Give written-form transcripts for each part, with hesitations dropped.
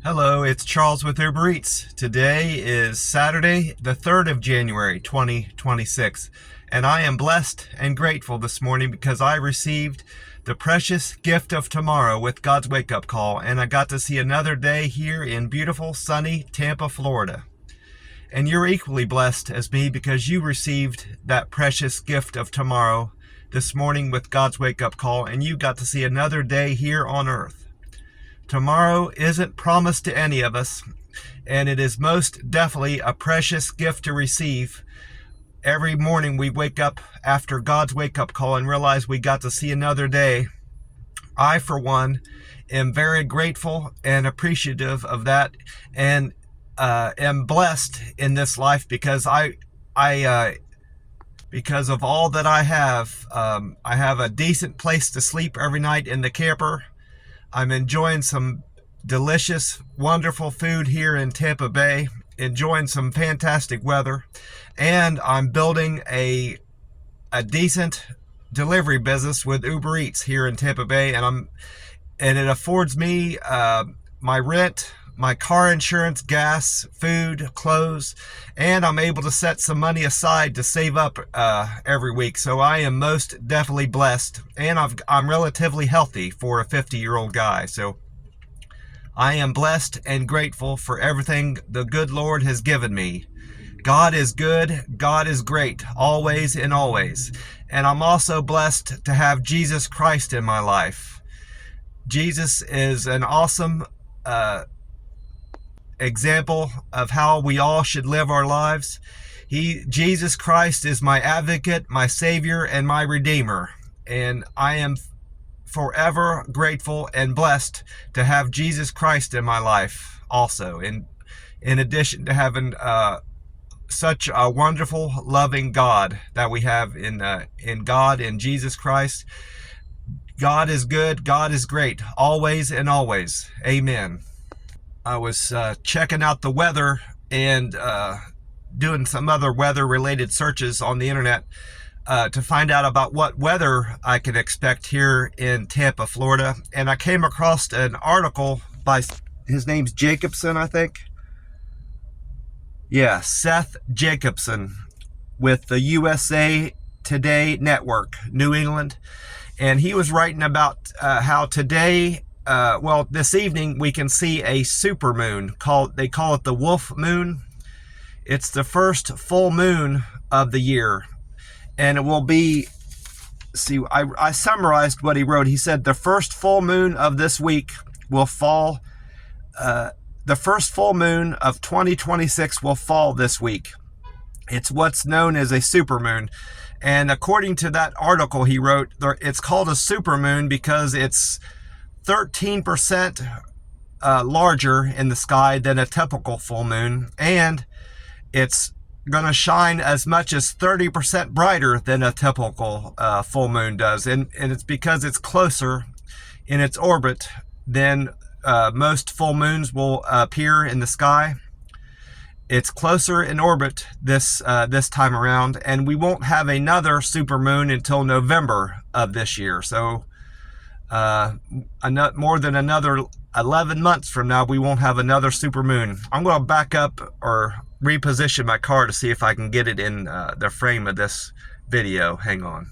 Hello, it's Charles with Uber Eats. Today is Saturday, the 3rd of January, 2026, and I am blessed and grateful this morning because I received the precious gift of tomorrow with God's wake-up call, and I got to see another day here in beautiful, sunny Tampa, Florida. And you're equally blessed as me because you received that precious gift of tomorrow this morning with God's wake-up call, and you got to see another day here on earth. Tomorrow isn't promised to any of us, and it is most definitely a precious gift to receive. Every morning we wake up after God's wake-up call and realize we got to see another day. I, for one, am very grateful and appreciative of that, and am blessed in this life because because of all that I have a decent place to sleep every night in the camper. I'm enjoying some delicious, wonderful food here in Tampa Bay, enjoying some fantastic weather, and I'm building a decent delivery business with Uber Eats here in Tampa Bay, and it affords me my rent, my car insurance, gas, food, clothes, and I'm able to set some money aside to save up every week. So I am most definitely blessed, and I'm relatively healthy for a 50-year-old guy. So I am blessed and grateful for everything the good Lord has given me. God is good, God is great, always and always. And I'm also blessed to have Jesus Christ in my life. Jesus is an awesome example of how we all should live our lives. Jesus Christ is my advocate, my savior, and my redeemer, and I am forever grateful and blessed to have Jesus Christ in my life also, in addition to having such a wonderful, loving God that we have in God, in Jesus Christ. God is good, God is great, always and always. Amen. I was checking out the weather and doing some other weather-related searches on the internet to find out about what weather I can expect here in Tampa, Florida. And I came across an article by, his name's Jacobson, I think. Yeah, Seth Jacobson with the USA Today Network, New England. And he was writing about how today, this evening we can see a supermoon. They call it the Wolf Moon. It's the first full moon of the year, and it will be. I summarized what he wrote. He said the first full moon of this week will fall. The first full moon of 2026 will fall this week. It's what's known as a supermoon. And according to that article he wrote, it's called a supermoon because it's 13% larger in the sky than a typical full moon, and it's going to shine as much as 30% brighter than a typical full moon does. And it's because it's closer in its orbit than most full moons will appear in the sky. It's closer in orbit this time around, and we won't have another supermoon until November of this year. So more than another 11 months from now, we won't have another supermoon. I'm going to back up or reposition my car to see if I can get it in the frame of this video. Hang on.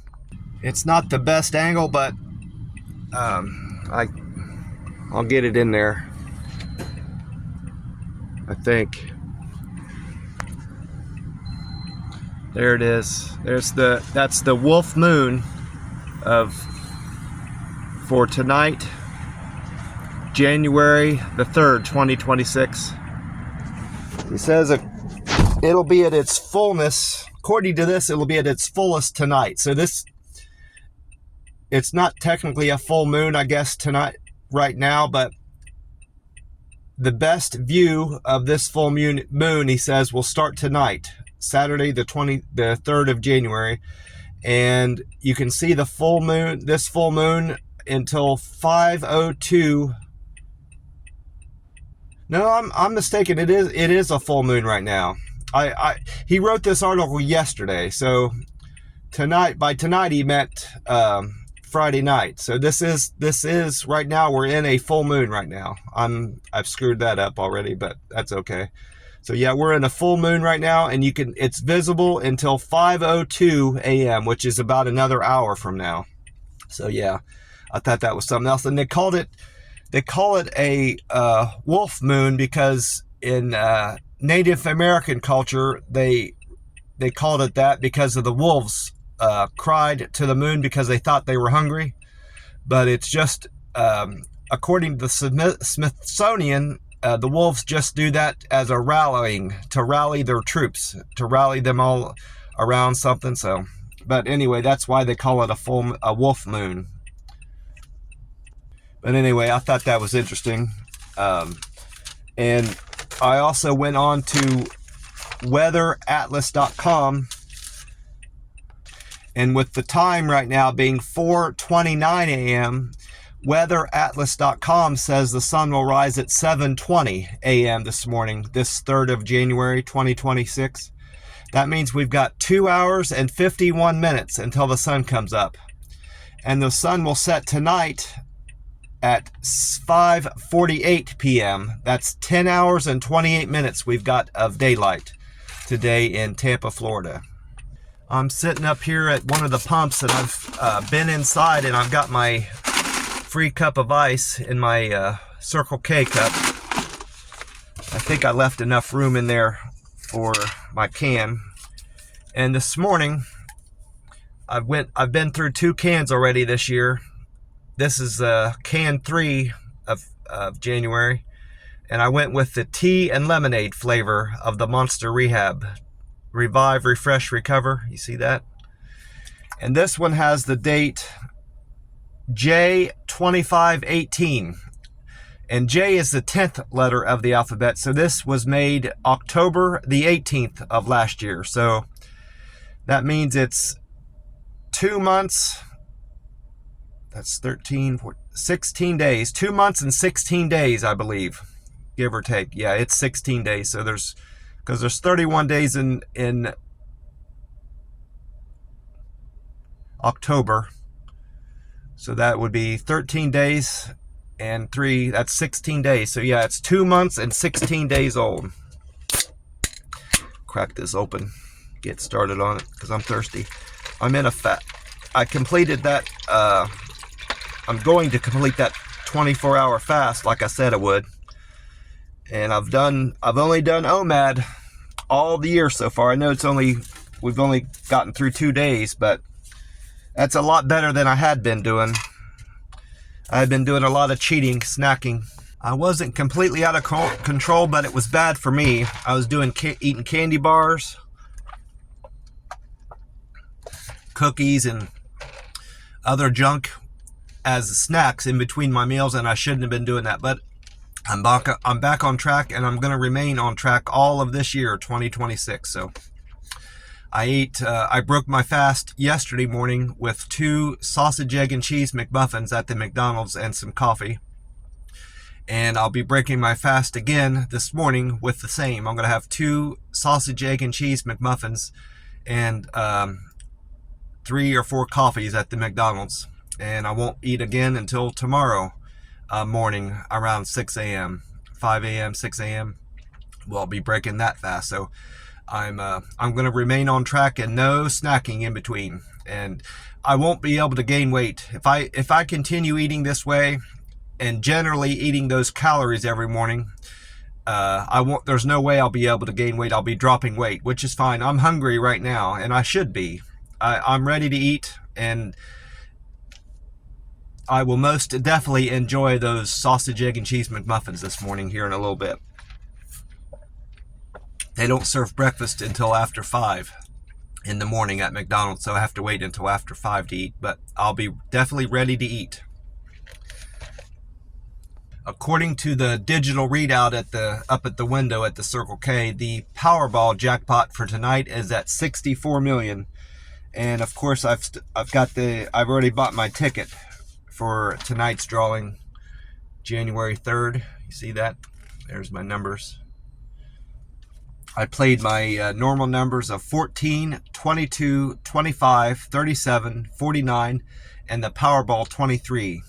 It's not the best angle, but I'll get it in there, I think. There it is. That's the Wolf Moon for tonight, January the 3rd, 2026. He says it'll be at its fullness. According to this, it'll be at its fullest tonight. So it's not technically a full moon, I guess, tonight, right now, but the best view of this full moon, he says, will start tonight, Saturday the 3rd of January, and you can see this full moon until 5:02. No, I'm mistaken. It is a full moon right now. He wrote this article yesterday, so by tonight he meant Friday night. So this is right now, we're in a full moon right now. I've screwed that up already, but that's okay. So yeah, we're in a full moon right now, and it's visible until 5:02 a.m., which is about another hour from now. So yeah, I thought that was something else. And they call it a wolf moon because in Native American culture, they called it that because of the wolves cried to the moon because they thought they were hungry. But it's just, according to the Smithsonian, the wolves just do that as a rallying, to rally their troops, to rally them all around something. So, but anyway, that's why they call it a wolf moon. But anyway, I thought that was interesting. And I also went on to weatheratlas.com, and with the time right now being 4:29 a.m., weatheratlas.com says the sun will rise at 7:20 a.m. this morning, this 3rd of January 2026. That means we've got 2 hours and 51 minutes until the sun comes up. And the sun will set tonight at 5:48 p.m. That's 10 hours and 28 minutes we've got of daylight today in Tampa, Florida. I'm sitting up here at one of the pumps, and I've been inside, and I've got my free cup of ice in my Circle K cup. I think I left enough room in there for my can. And this morning, I've been through 2 cans already this year. This is can 3 of January, and I went with the tea and lemonade flavor of the Monster Rehab. Revive, Refresh, Recover. You see that? And this one has the date J2518. And J is the 10th letter of the alphabet. So this was made October the 18th of last year. So that means it's 2 months. That's 16 days. 2 months and 16 days, I believe. Give or take. Yeah, it's 16 days. So there's 31 days in October. So that would be 13 days and 3, that's 16 days. So yeah, it's 2 months and 16 days old. Crack this open, get started on it because I'm thirsty. I completed that, I'm going to complete that 24-hour fast like I said I would. And I've only done OMAD all the year so far. I know we've only gotten through 2 days, but that's a lot better than I had been doing. I had been doing a lot of cheating, snacking. I wasn't completely out of control, but it was bad for me. I was eating candy bars, cookies, and other junk as snacks in between my meals, and I shouldn't have been doing that. But I'm back on track, and I'm going to remain on track all of this year, 2026. So I broke my fast yesterday morning with 2 sausage, egg, and cheese McMuffins at the McDonald's and some coffee. And I'll be breaking my fast again this morning with the same. I'm going to have 2 sausage, egg, and cheese McMuffins and 3 or 4 coffees at the McDonald's. And I won't eat again until tomorrow morning around 6 a.m., 5 a.m., 6 a.m. We'll be breaking that fast. So I'm going to remain on track and no snacking in between. And I won't be able to gain weight if I continue eating this way and generally eating those calories every morning. There's no way I'll be able to gain weight. I'll be dropping weight, which is fine. I'm hungry right now, and I should be. I'm ready to eat, and I will most definitely enjoy those sausage, egg, and cheese McMuffins this morning here in a little bit. They don't serve breakfast until after 5 in the morning at McDonald's, so I have to wait until after 5 to eat, but I'll be definitely ready to eat. According to the digital readout up at the window at the Circle K, the Powerball jackpot for tonight is at 64 million. And of course, I've already bought my ticket for tonight's drawing, January 3rd. You see that? There's my numbers. I played my normal numbers of 14, 22, 25, 37, 49, and the Powerball 23.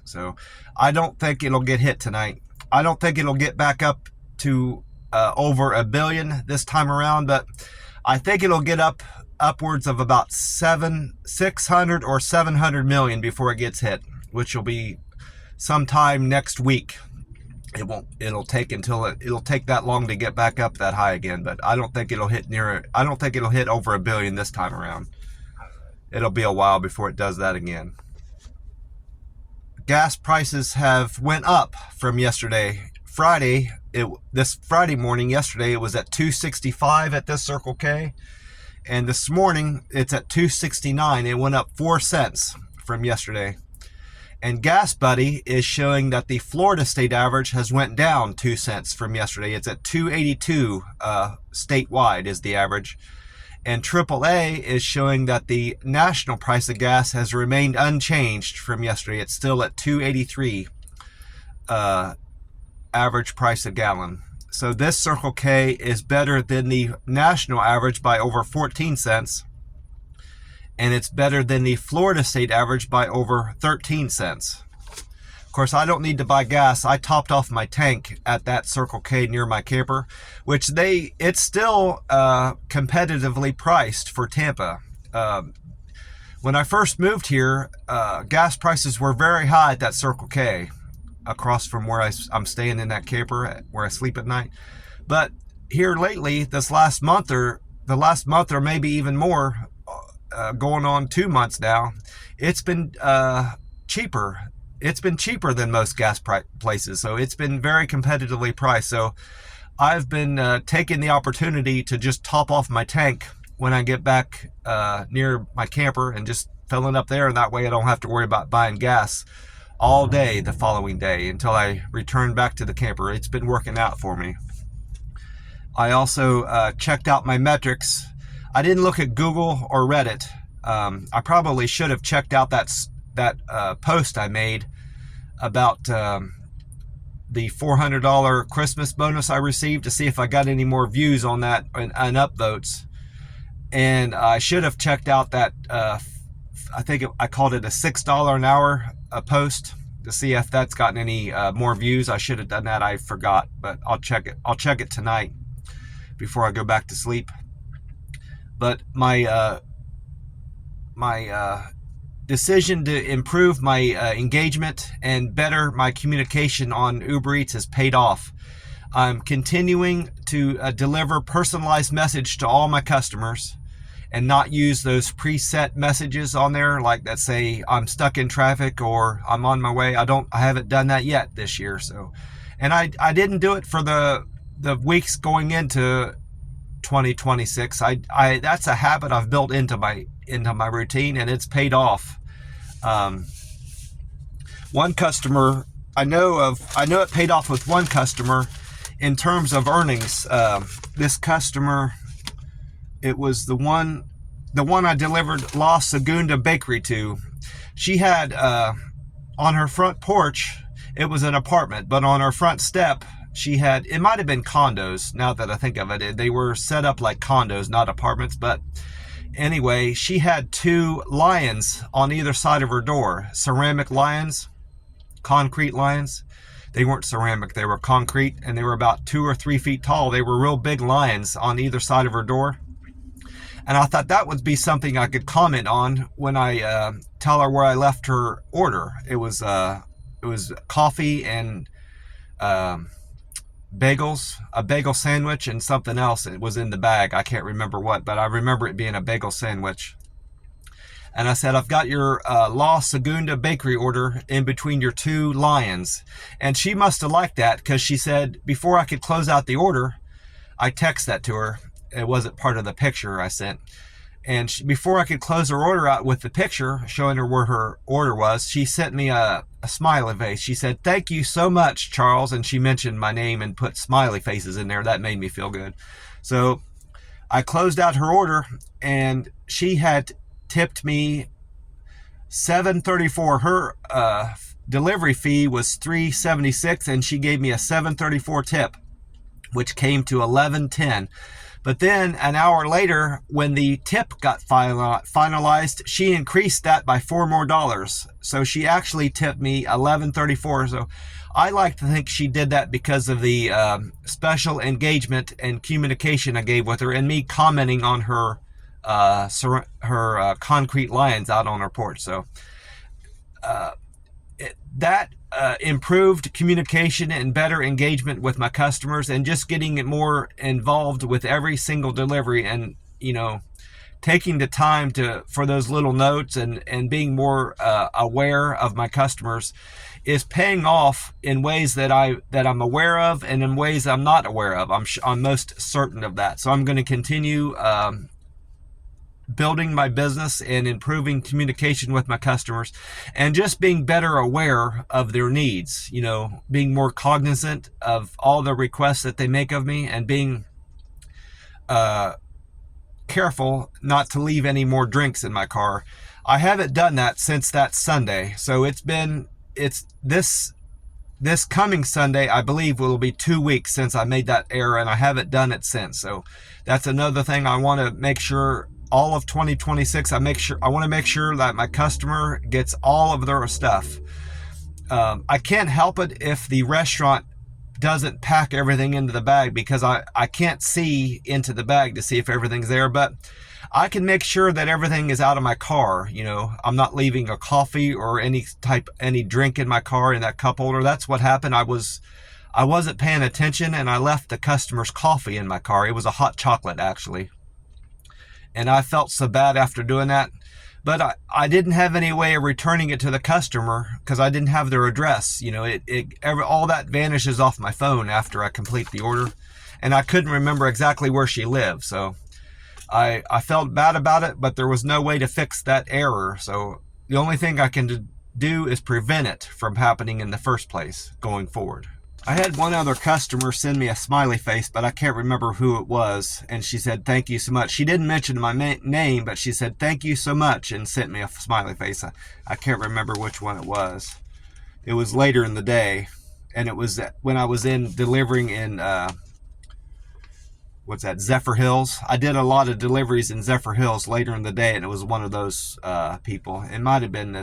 So I don't think it'll get hit tonight. I don't think it'll get back up to over $1 billion this time around, but I think it'll get upwards of about 600 or 700 million before it gets hit, which will be sometime next week. It'll take that long to get back up that high again, but I don't think it'll hit over $1 billion this time around. It'll be a while before it does that again. Gas prices have went up from yesterday. This Friday morning, yesterday it was at $2.65 at this Circle K, and this morning it's at $2.69. It went up 4 cents from yesterday. And Gas Buddy is showing that the Florida state average has went down 2 cents from yesterday. It's at $2.82 statewide is the average. And AAA is showing that the national price of gas has remained unchanged from yesterday. It's still at $2.83 average price a gallon. So this Circle K is better than the national average by over 14 cents. And it's better than the Florida state average by over 13 cents. Of course, I don't need to buy gas. I topped off my tank at that Circle K near my camper, which it's still competitively priced for Tampa. When I first moved here, gas prices were very high at that Circle K across from where I'm staying in that camper where I sleep at night. But here lately, the last month or maybe even more, going on 2 months now, it's been cheaper. It's been cheaper than most gas places, so it's been very competitively priced. So I've been taking the opportunity to just top off my tank when I get back near my camper and just filling up there, and that way I don't have to worry about buying gas all day the following day until I return back to the camper. It's been working out for me. I also checked out my metrics. I didn't look at Google or Reddit. I probably should have checked out that post I made about the $400 Christmas bonus I received to see if I got any more views on that and upvotes. And I should have checked out that, I think I called it a $6 an hour post to see if that's gotten any more views. I should have done that. I forgot, but I'll check it. I'll check it tonight before I go back to sleep. But my decision to improve my engagement and better my communication on Uber Eats has paid off. I'm continuing to deliver personalized message to all my customers and not use those preset messages on there like that say I'm stuck in traffic or I'm on my way. I haven't done that yet this year. So, and I didn't do it for the weeks going into 2026. That's a habit I've built into my routine, and it's paid off. One customer I know it paid off with one customer in terms of earnings. This customer, it was the one I delivered La Segunda Bakery to. She had on her front porch, it was an apartment, but on her front step she had, it might have been condos now that I think of it. They were set up like condos, not apartments. But anyway, she had 2 lions on either side of her door. Ceramic lions, concrete lions. They weren't ceramic, they were concrete, and they were about 2 or 3 feet tall. They were real big lions on either side of her door. And I thought that would be something I could comment on when I tell her where I left her order. It was coffee and bagels, a bagel sandwich, and something else. It was in the bag. I can't remember what, but I remember it being a bagel sandwich. And I said, I've got your La Segunda Bakery order in between your 2 lions. And she must have liked that, because she said before I could close out the order, I texted that to her. It wasn't part of the picture I sent. And before I could close her order out with the picture showing her where her order was, she sent me a smiley face. She said, "Thank you so much, Charles." And she mentioned my name and put smiley faces in there. That made me feel good. So I closed out her order, and she had tipped me $7.34. Her delivery fee was $3.76, and she gave me a $7.34 tip, which came to $11.10. But then an hour later, when the tip got finalized, she increased that by $4 more. So she actually tipped me $11.34. So I like to think she did that because of the special engagement and communication I gave with her, and me commenting on her concrete lines out on her porch. So that improved communication and better engagement with my customers, and just getting it more involved with every single delivery, and taking the time for those little notes, and being more aware of my customers is paying off in ways that I'm aware of, and in ways I'm not aware of. I'm most certain of that. So I'm going to continue building my business and improving communication with my customers, and just being better aware of their needs, being more cognizant of all the requests that they make of me, and being careful not to leave any more drinks in my car. I haven't done that since that Sunday. So it's this coming Sunday, I believe, will be 2 weeks since I made that error, and I haven't done it since. So that's another thing I want to make sure. All of 2026, I want to make sure that my customer gets all of their stuff. I can't help it if the restaurant doesn't pack everything into the bag, because I can't see into the bag to see if everything's there, but I can make sure that everything is out of my car. I'm not leaving a coffee or any drink in my car in that cup holder. That's what happened. I wasn't paying attention, and I left the customer's coffee in my car. It was a hot chocolate, actually. And I felt so bad after doing that. But I didn't have any way of returning it to the customer because I didn't have their address. All that vanishes off my phone after I complete the order. And I couldn't remember exactly where she lived. So I felt bad about it, but there was no way to fix that error. So the only thing I can do is prevent it from happening in the first place going forward. I had one other customer send me a smiley face, but I can't remember who it was. And she said, "Thank you so much." She didn't mention my name, but she said, "Thank you so much," and sent me a smiley face. I can't remember which one it was. It was later in the day, and it was when I was delivering in, Zephyr Hills. I did a lot of deliveries in Zephyr Hills later in the day, and it was one of those people. It might have been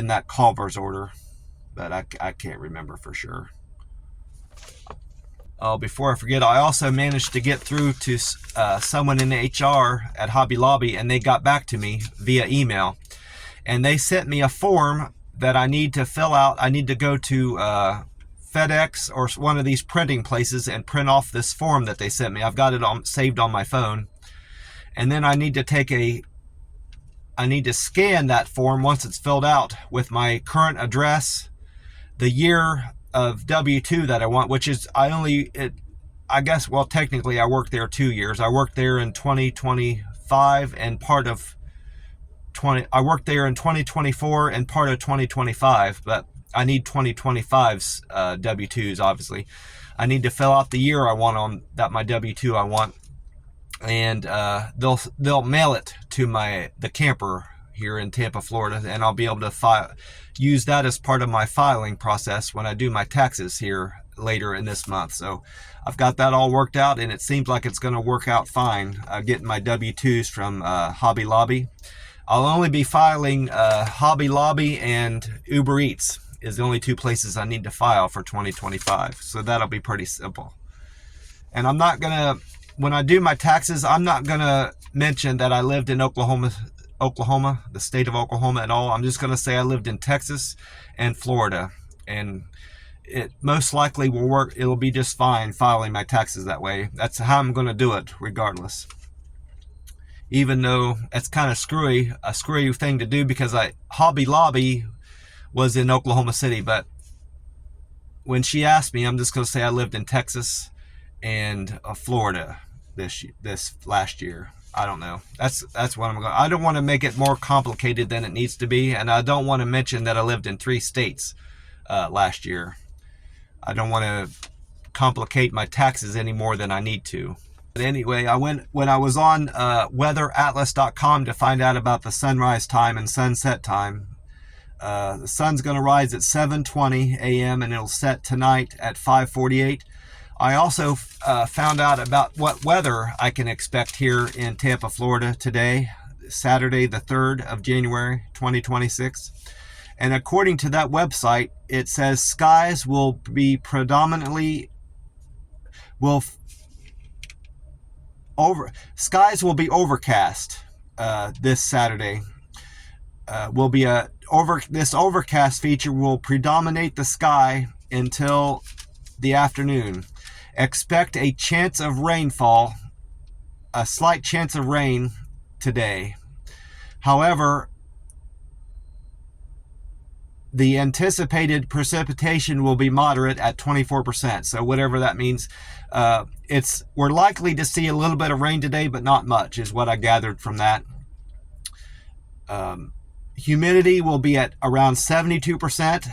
that Culver's order, but I can't remember for sure. Before I forget, I also managed to get through to someone in HR at Hobby Lobby, and they got back to me via email. And they sent me a form that I need to fill out. I need to go to FedEx or one of these printing places and print off this form that they sent me. I've got it saved on my phone. And then I need to scan that form once it's filled out with my current address, the year of W-2 that I want, which is technically I worked there 2 years. I worked there in 2025 and I worked there in 2024 and part of 2025, but I need 2025's W-2s, obviously. I need to fill out the year I want on that, my W-2 I want, and they'll mail it to the camper here in Tampa, Florida, and I'll be able to use that as part of my filing process when I do my taxes here later in this month. So I've got that all worked out, and it seems like it's going to work out fine getting my W-2s from Hobby Lobby. I'll only be filing Hobby Lobby and Uber Eats is the only 2 places I need to file for 2025. So that'll be pretty simple. And when I do my taxes, I'm not going to mention that I lived in Oklahoma, the state of Oklahoma at all. I'm just going to say I lived in Texas and Florida, and it most likely will work. It'll be just fine filing my taxes that way. That's how I'm going to do it regardless. Even though it's kind of a screwy thing to do, because Hobby Lobby was in Oklahoma City, but when she asked me, I'm just going to say I lived in Texas and Florida this last year. I don't know. That's what I'm going. I don't want to make it more complicated than it needs to be, and I don't want to mention that I lived in 3 states last year. I don't want to complicate my taxes any more than I need to. But anyway, when I was on weatheratlas.com to find out about the sunrise time and sunset time. The sun's going to rise at 7:20 a.m. and it'll set tonight at 5:48. I also found out about what weather I can expect here in Tampa, Florida today, Saturday, the 3rd of January, 2026. And according to that website, it says skies will be predominantly skies will be overcast this Saturday. This overcast feature will predominate the sky until the afternoon. Expect a chance of rainfall, a slight chance of rain today. Weather, the anticipated precipitation will be moderate at 24%. So whatever that means, we're likely to see a little bit of rain today, but not much, is what I gathered from that. Humidity will be at around 72%.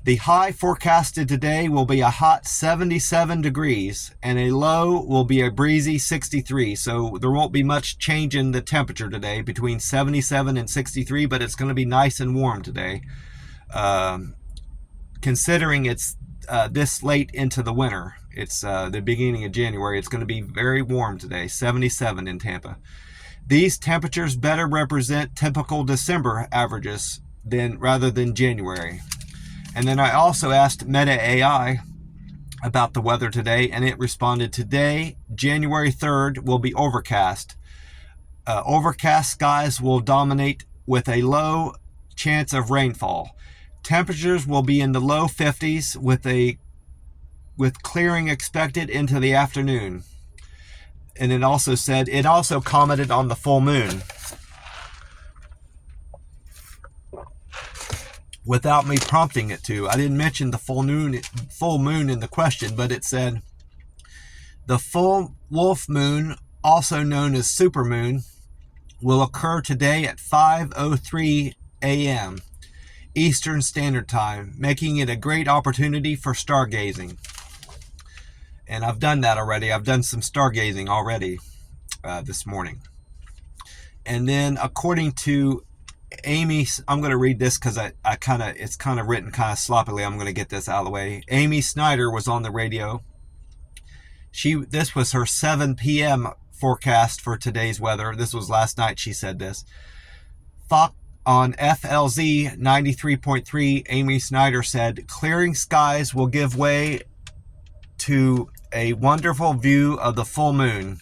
The high forecasted today will be a hot 77 degrees, and a low will be a breezy 63. So there won't be much change in the temperature today, between 77 and 63, but it's going to be nice and warm today. Considering it's this late into the winter, it's the beginning of January, it's going to be very warm today, 77 in Tampa. These temperatures better represent typical December averages rather than January. And then I also asked Meta AI about the weather today, and it responded, today, January 3rd, will be overcast. Overcast skies will dominate with a low chance of rainfall. Temperatures will be in the low 50s with clearing expected into the afternoon. And it also commented on the full moon, without me prompting it to. I didn't mention the full moon in the question, but it said the full wolf moon, also known as supermoon, will occur today at 5:03 a.m. Eastern Standard Time, making it a great opportunity for stargazing. And I've done that already. I've done some stargazing already this morning. And then according to Amy, I'm going to read this because it's kind of written kind of sloppily. I'm going to get this out of the way. Amy Snyder was on the radio. This was her 7 p.m. forecast for today's weather. This was last night. She said this. On FLZ 93.3, Amy Snyder said, clearing skies will give way to a wonderful view of the full moon.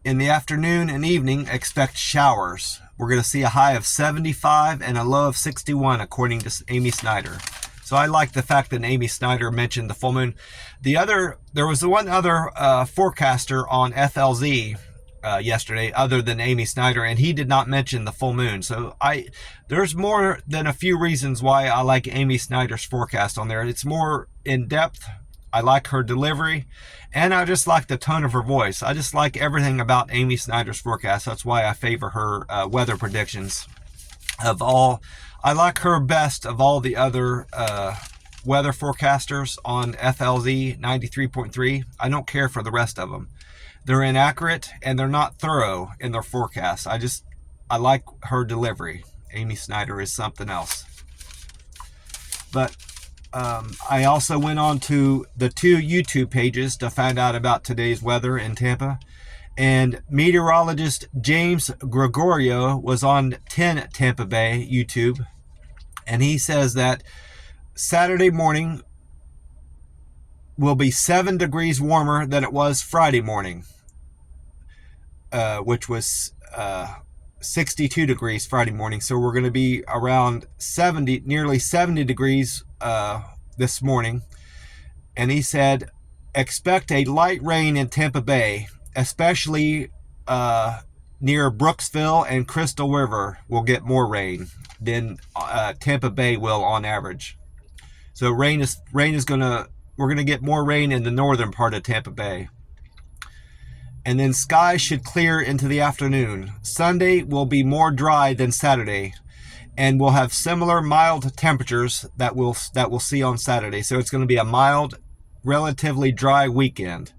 In the afternoon and evening, expect showers. We're going to see a high of 75 and a low of 61, according to Amy Snyder. So I like the fact that Amy Snyder mentioned the full moon. There was one other forecaster on FLZ yesterday, other than Amy Snyder, and he did not mention the full moon. So there's more than a few reasons why I like Amy Snyder's forecast on there. It's more in depth. I like her delivery, and I just like the tone of her voice. I just like everything about Amy Snyder's forecast. That's why I favor her weather predictions. I like her best of all the other weather forecasters on FLZ 93.3. I don't care for the rest of them. They're inaccurate and they're not thorough in their forecasts. I like her delivery. Amy Snyder is something else. But I also went on to the 2 YouTube pages to find out about today's weather in Tampa. And meteorologist James Gregorio was on 10 Tampa Bay YouTube. And he says that Saturday morning will be 7 degrees warmer than it was Friday morning, which was 62 degrees Friday morning. So we're going to be around nearly 70 degrees this morning. And he said, expect a light rain in Tampa Bay, especially near Brooksville and Crystal River will get more rain than Tampa Bay will on average. So we're going to get more rain in the northern part of Tampa Bay. And then skies should clear into the afternoon. Sunday will be more dry than Saturday, and we'll have similar mild temperatures that we'll see on Saturday. So it's going to be a mild, relatively dry weekend.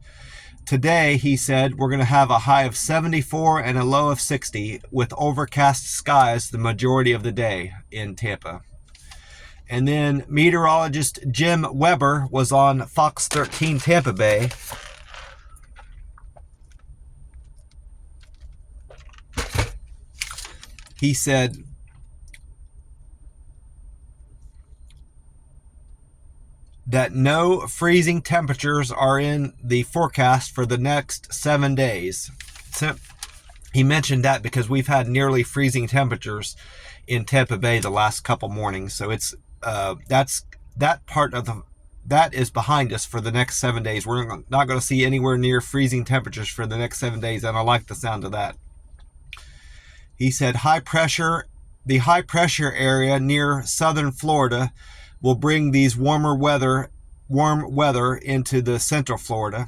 Today, he said, we're going to have a high of 74 and a low of 60 with overcast skies the majority of the day in Tampa. And then meteorologist Jim Weber was on Fox 13 Tampa Bay. He said that no freezing temperatures are in the forecast for the next 7 days. So he mentioned that because we've had nearly freezing temperatures in Tampa Bay the last couple mornings. So it's that is behind us for the next 7 days. We're not going to see anywhere near freezing temperatures for the next 7 days, and I like the sound of that. He said the high pressure area near southern Florida will bring these warm weather into the central Florida,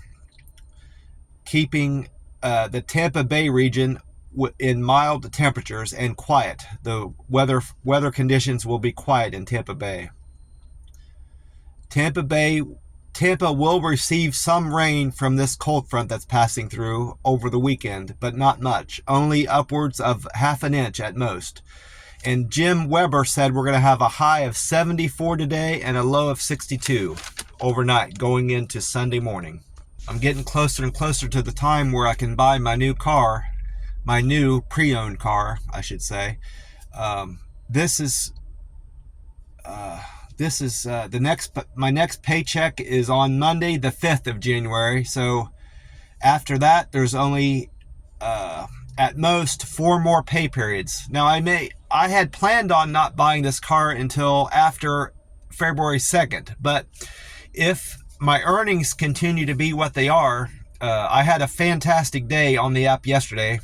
keeping the Tampa Bay region in mild temperatures and quiet. The weather conditions will be quiet in Tampa Bay. Tampa will receive some rain from this cold front that's passing through over the weekend, but not much, only upwards of half an inch at most. And Jim Weber said we're going to have a high of 74 today and a low of 62 overnight going into Sunday morning. I'm getting closer and closer to the time where I can buy my new car, my new pre-owned car, I should say. My next paycheck is on Monday, the 5th of January. So after that, there's only at most 4 more pay periods. Now I had planned on not buying this car until after February 2nd, but if my earnings continue to be what they are, I had a fantastic day on the app yesterday,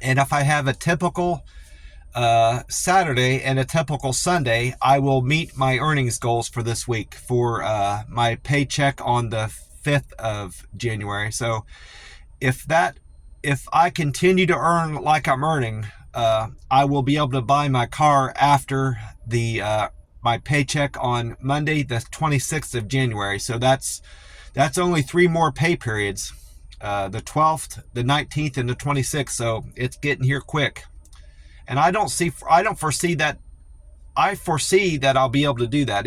and if I have a typical Saturday and a typical Sunday, I will meet my earnings goals for this week for my paycheck on the 5th of January. So if I continue to earn like I'm earning, I will be able to buy my car after my paycheck on Monday, the 26th of January. So that's only 3 more pay periods, the 12th, the 19th, and the 26th. So it's getting here quick. And I foresee that I'll be able to do that.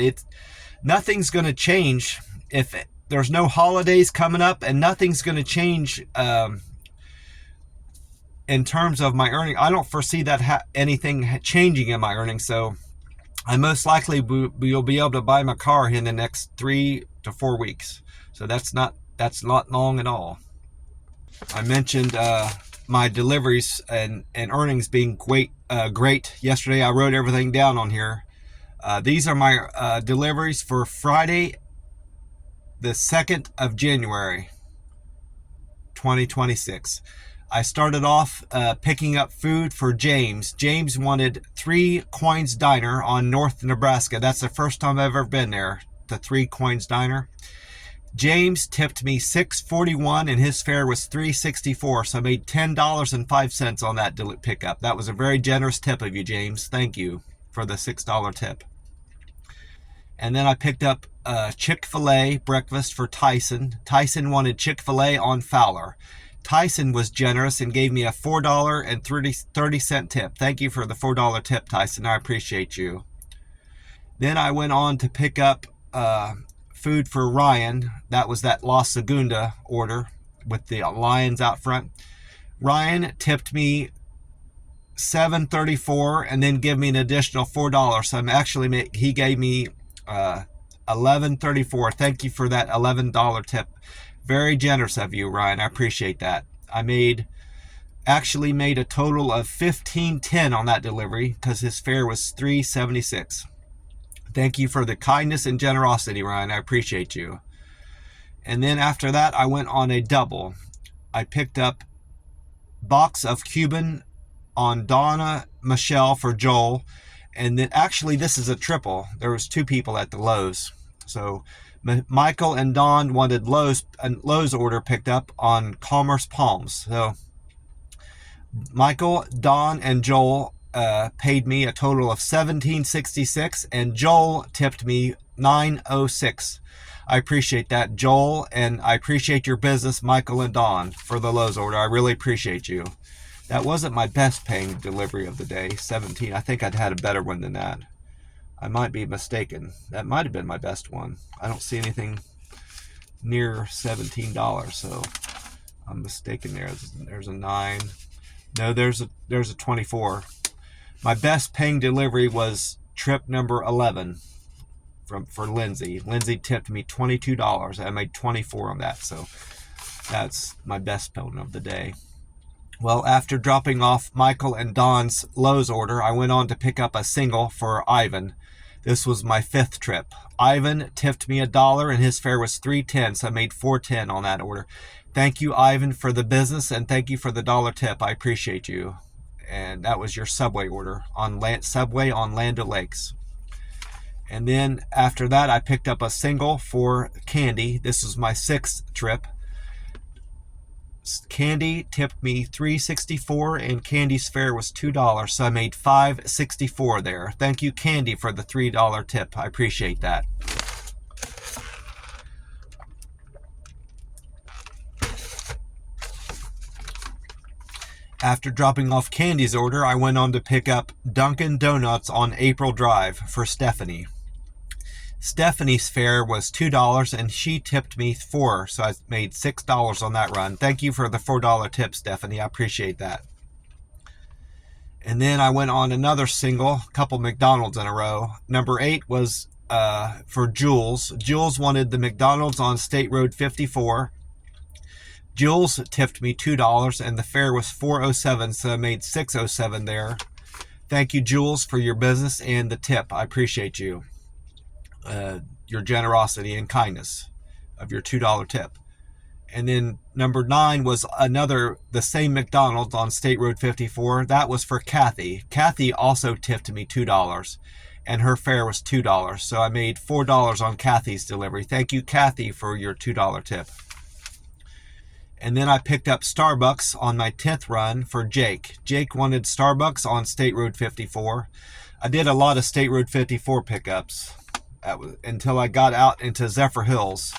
Nothing's going to change if there's no holidays coming up, and nothing's going to change in terms of my earning. I don't foresee that anything changing in my earnings. So I most likely will be able to buy my car in the next 3 to 4 weeks. So that's not long at all. I mentioned my deliveries and earnings being great yesterday. I wrote everything down on here. These are my deliveries for Friday, the 2nd of January, 2026. I started off picking up food for James. James wanted 3 Coins Diner on North Nebraska. That's the first time I've ever been there, the 3 Coins Diner. James tipped me $6.41 and his fare was $3.64, so I made $10.05 on that pickup. That was a very generous tip of you, James. Thank you for the $6 tip. And then I picked up Chick-fil-A breakfast for Tyson. Tyson wanted Chick-fil-A on Fowler. Tyson was generous and gave me a $4.30 tip. Thank you for the $4 tip, Tyson. I appreciate you. Then I went on to pick up food for Ryan. That was that La Segunda order with the lions out front. Ryan tipped me $7.34 and then give me an additional $4. So he gave me $11.34. Thank you for that $11 tip. Very generous of you, Ryan. I appreciate that. I actually made a total of $15.10 on that delivery because his fare was $3.76. Thank you for the kindness and generosity, Ryan. I appreciate you. And then after that, I went on a double. I picked up box of Cuban on Donna Michelle for Joel. And then actually this is a triple. There was 2 people at the Lowe's. So Michael and Don wanted Lowe's order picked up on Commerce Palms. So Michael, Don, and Joel paid me a total of $17.66, and Joel tipped me $9.06. I appreciate that, Joel, and I appreciate your business, Michael and Don, for the Lowe's order. I really appreciate you. That wasn't my best paying delivery of the day, 17. I think I'd had a better one than that. I might be mistaken. That might have been my best one. I don't see anything near $17, so I'm mistaken there. There's a 9. No, there's a 24. My best paying delivery was trip number 11 for Lindsay. Lindsay tipped me $22. I made 24 on that, so that's my best payment of the day. Well, after dropping off Michael and Don's Lowe's order, I went on to pick up a single for Ivan. This was my 5th trip. Ivan tipped me $1 and his fare was $3.10, so I made $4.10 on that order. Thank you, Ivan, for the business, and thank you for the $1 tip. I appreciate you. And that was your Subway order on Subway on Land O'Lakes. And then after that, I picked up a single for Candy. This was my 6th trip. Candy tipped me $3.64 and Candy's fare was $2, so I made $5.64 there. Thank you, Candy, for the $3 tip. I appreciate that. After dropping off Candy's order, I went on to pick up Dunkin' Donuts on April Drive for Stephanie. Stephanie's fare was $2 and she tipped me $4, so I made $6 on that run. Thank you for the $4 tip, Stephanie. I appreciate that. And then I went on another single, a couple McDonald's in a row. Number 8 was for Jules. Jules wanted the McDonald's on State Road 54. Jules tipped me $2 and the fare was $4.07, so I made $6.07 there. Thank you, Jules, for your business and the tip. I appreciate you. Your generosity and kindness of your $2 tip. And then number 9 was the same McDonald's on State Road 54. That was for Kathy. Kathy also tipped me $2 and her fare was $2. So I made $4 on Kathy's delivery. Thank you, Kathy, for your $2 tip. And then I picked up Starbucks on my 10th run for Jake. Jake wanted Starbucks on State Road 54. I did a lot of State Road 54 pickups until I got out into Zephyr Hills,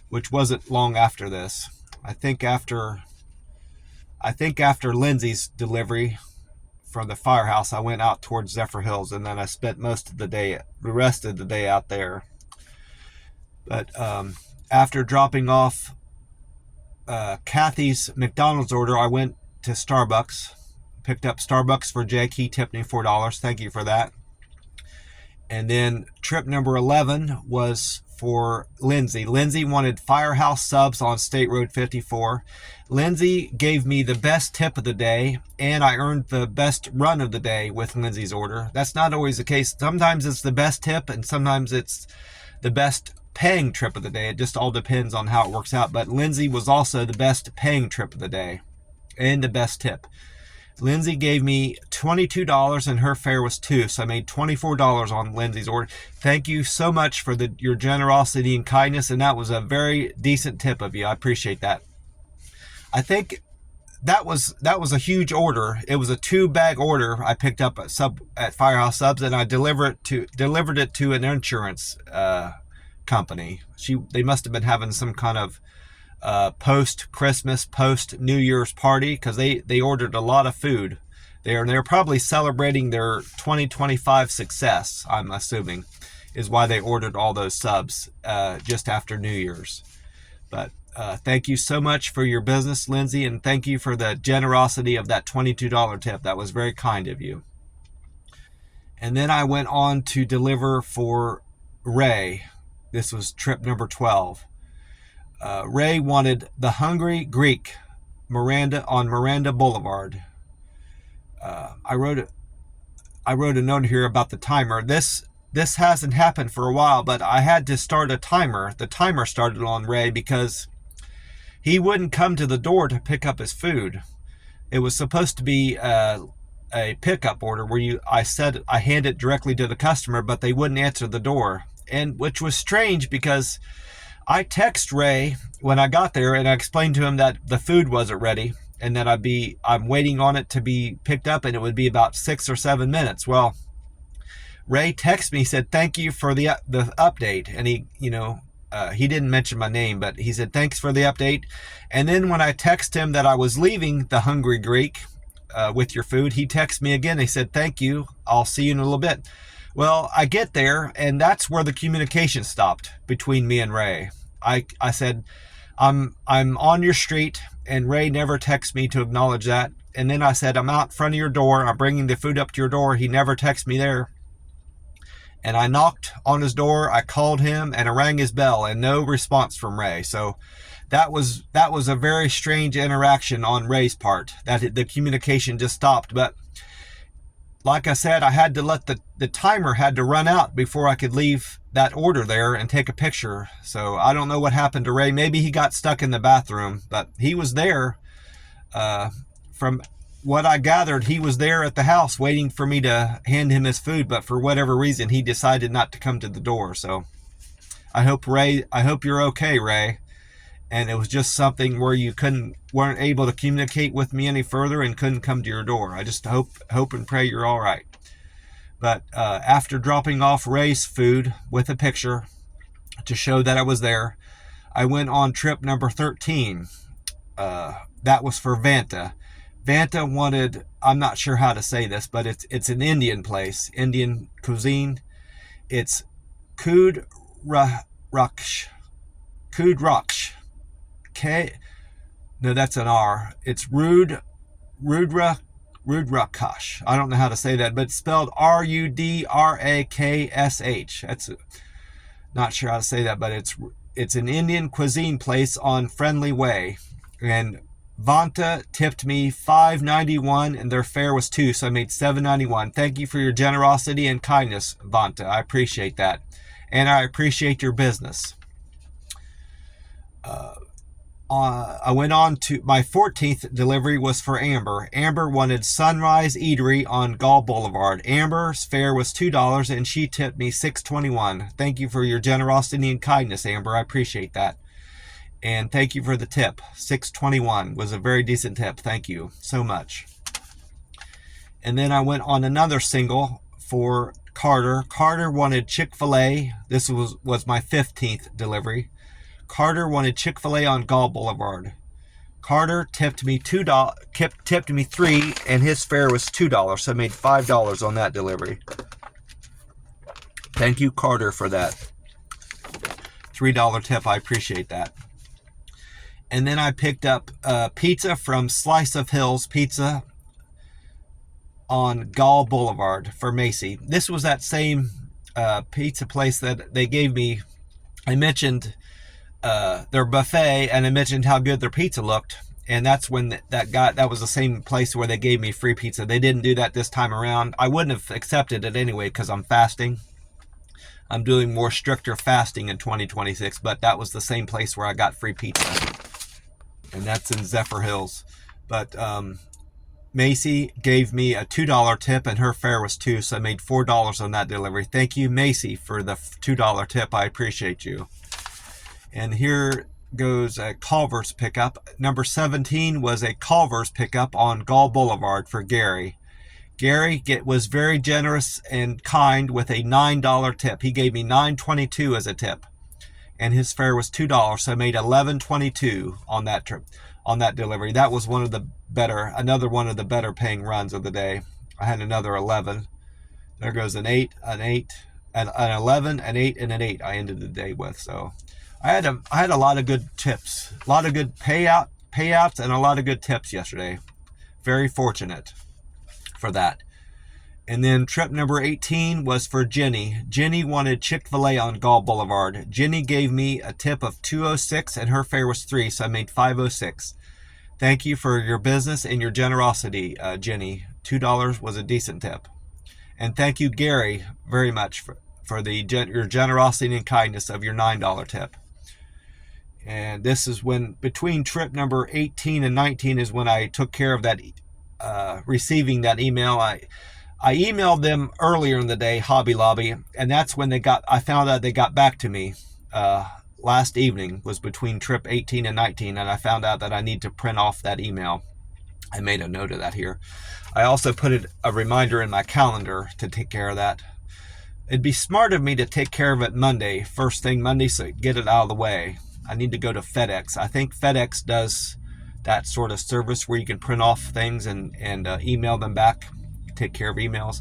which wasn't long after this. I think after Lindsay's delivery from the firehouse, I went out towards Zephyr Hills, and then I spent the rest of the day out there. But after dropping off Kathy's McDonald's order, I went to Starbucks, picked up Starbucks for Jake. He tipped me $4. Thank you for that. And then trip number 11 was for Lindsay. Lindsay wanted Firehouse subs on State Road 54. Lindsay gave me the best tip of the day, and I earned the best run of the day with Lindsay's order. That's not always the case. Sometimes it's the best tip, and sometimes it's the best paying trip of the day. It just all depends on how it works out. But Lindsay was also the best paying trip of the day and the best tip. Lindsay gave me $22 and her fare was $2, so I made $24 on Lindsay's order. Thank you so much for your generosity and kindness, and that was a very decent tip of you. I appreciate that. I think that was a huge order. It was a 2-bag order I picked up at Firehouse Subs, and I delivered it to an insurance company. They must have been having some kind of post-Christmas, post-New Year's party, because they ordered a lot of food. They're probably celebrating their 2025 success, I'm assuming, is why they ordered all those subs just after New Year's. But thank you so much for your business, Lindsay, and thank you for the generosity of that $22 tip. That was very kind of you. And then I went on to deliver for Ray. This was trip number 12. Ray wanted the Hungry Greek on Miranda Boulevard. I wrote a note here about the timer. This hasn't happened for a while, but I had to start a timer. The timer started on Ray because he wouldn't come to the door to pick up his food. It was supposed to be a pickup order where I hand it directly to the customer, but they wouldn't answer the door, and which was strange because I text Ray when I got there and I explained to him that the food wasn't ready and that I'm waiting on it to be picked up and it would be about 6 or 7 minutes. Well, Ray texted me, said thank you for the update, and he didn't mention my name, but he said thanks for the update. And then when I texted him that I was leaving the Hungry Greek with your food, he texted me again. He said thank you, I'll see you in a little bit. Well, I get there, and that's where the communication stopped between me and Ray. I said, I'm on your street, and Ray never texts me to acknowledge that. And then I said, I'm out front of your door. I'm bringing the food up to your door. He never texts me there. And I knocked on his door. I called him, and I rang his bell, and no response from Ray. So that was a very strange interaction on Ray's part. That the communication just stopped. But like I said, I had to let the timer had to run out before I could leave that order there and take a picture. So I don't know what happened to Ray. Maybe he got stuck in the bathroom, but he was there. From what I gathered, he was there at the house waiting for me to hand him his food, but for whatever reason, he decided not to come to the door. So I hope you're okay, Ray. And it was just something where you weren't able to communicate with me any further and couldn't come to your door. I just hope and pray you're all right. But after dropping off Ray's food with a picture to show that I was there, I went on trip number 13. That was for Vanta. Vanta wanted, I'm not sure how to say this, but it's an Indian place, Indian cuisine. It's Kood Raksh. No, that's an R. It's Rudrakash. I don't know how to say that, but it's spelled Rudraksh. That's not sure how to say that, but it's an Indian cuisine place on Friendly Way. And Vanta tipped me $5.91, and their fare was $2, so I made $7.91. Thank you for your generosity and kindness, Vanta. I appreciate that, and I appreciate your business. I went on to my 14th delivery was for Amber. Amber wanted Sunrise Eatery on Gall Boulevard. Amber's fare was $2, and she tipped me $6.21. Thank you for your generosity and kindness, Amber. I appreciate that. And thank you for the tip. $6.21 was a very decent tip. Thank you so much. And then I went on another single for Carter. Carter wanted Chick-fil-A. This was my 15th delivery. Carter wanted Chick-fil-A on Gall Boulevard. Carter tipped me $3, and his fare was $2, so I made $5 on that delivery. Thank you, Carter, for that $3 tip. I appreciate that. And then I picked up pizza from Slice of Hills Pizza on Gall Boulevard for Macy. This was that same pizza place that they gave me. I mentioned their buffet, and I mentioned how good their pizza looked, and that's when that was the same place where they gave me free pizza. They didn't do that this time around. I wouldn't have accepted it anyway because I'm fasting. I'm doing more stricter fasting in 2026, but that was the same place where I got free pizza, and that's in Zephyr Hills. But Macy gave me a $2 tip, and her fare was $2, so I made $4 on that delivery. Thank you, Macy, for the $2 tip. I appreciate you. And here goes a Culver's pickup. Number 17 was a Culver's pickup on Gall Boulevard for Gary. Gary was very generous and kind with a $9 tip. He gave me $9.22 as a tip, and his fare was $2, so I made $11.22 on that trip, on that delivery. That was another one of the better paying runs of the day. I had another 11. There goes an 8, an 11, an 8, and an 8. I ended the day with. So I had a lot of good tips, a lot of good payouts, and a lot of good tips yesterday. Very fortunate for that. And then trip number 18 was for Jenny. Jenny wanted Chick-fil-A on Gall Boulevard. Jenny gave me a tip of $2.06, and her fare was $3, so I made $5.06. Thank you for your business and your generosity, Jenny. $2 was a decent tip. And thank you, Gary, very much for your generosity and kindness of your $9 tip. And this is when, between trip number 18 and 19 is when I took care of that, receiving that email. I emailed them earlier in the day, Hobby Lobby, and that's when I found out they got back to me. Last evening was between trip 18 and 19, and I found out that I need to print off that email. I made a note of that here. I also put a reminder in my calendar to take care of that. It'd be smart of me to take care of it Monday, first thing Monday, so get it out of the way. I need to go to FedEx. I think FedEx does that sort of service where you can print off things and email them back, take care of emails.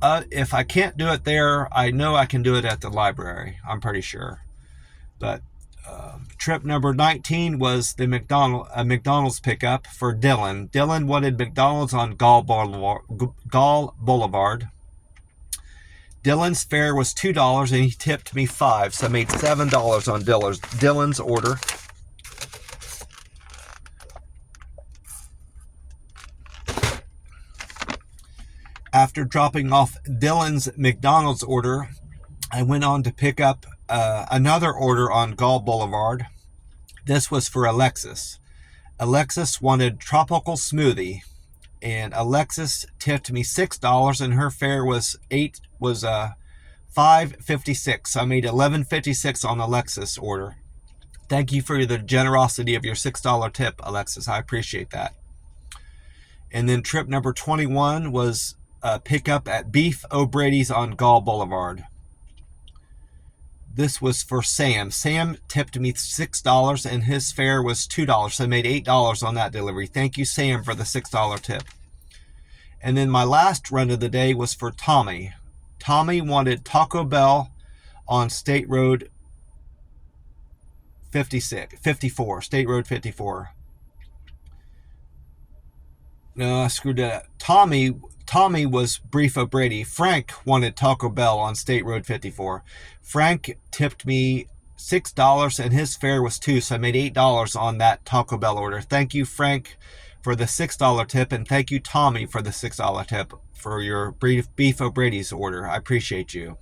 if I can't do it there, I know I can do it at the library. I'm pretty sure. But trip number 19 was the McDonald's pickup for Dylan. Dylan wanted McDonald's on Gall Boulevard. Dylan's fare was $2 and he tipped me $5, so I made $7 on Dylan's order. After dropping off Dylan's McDonald's order, I went on to pick up another order on Gall Boulevard. This was for Alexis. Alexis wanted tropical smoothie, and Alexis tipped me $6, and her fare was $5.56. So I made $11.56 on Alexis' order. Thank you for the generosity of your $6 tip, Alexis. I appreciate that. And then trip number 21 was pick up at Beef O'Brady's on Gall Boulevard. This was for Sam. Sam tipped me $6 and his fare was $2. So I made $8 on that delivery. Thank you, Sam, for the $6 tip. And then my last run of the day was for Tommy. Tommy wanted Taco Bell on State Road 54. State Road 54. No, I screwed that up. Tommy was Beef O'Brady. Frank wanted Taco Bell on State Road 54. Frank tipped me $6 and his fare was $2, so I made $8 on that Taco Bell order. Thank you, Frank, for the $6 tip, and thank you, Tommy, for the $6 tip for your Beef O'Brady's order. I appreciate you.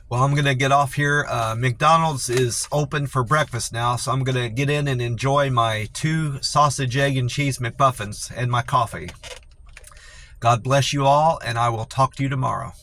Well, I'm going to get off here. McDonald's is open for breakfast now, so I'm going to get in and enjoy my 2 sausage, egg, and cheese McMuffins and my coffee. God bless you all, and I will talk to you tomorrow.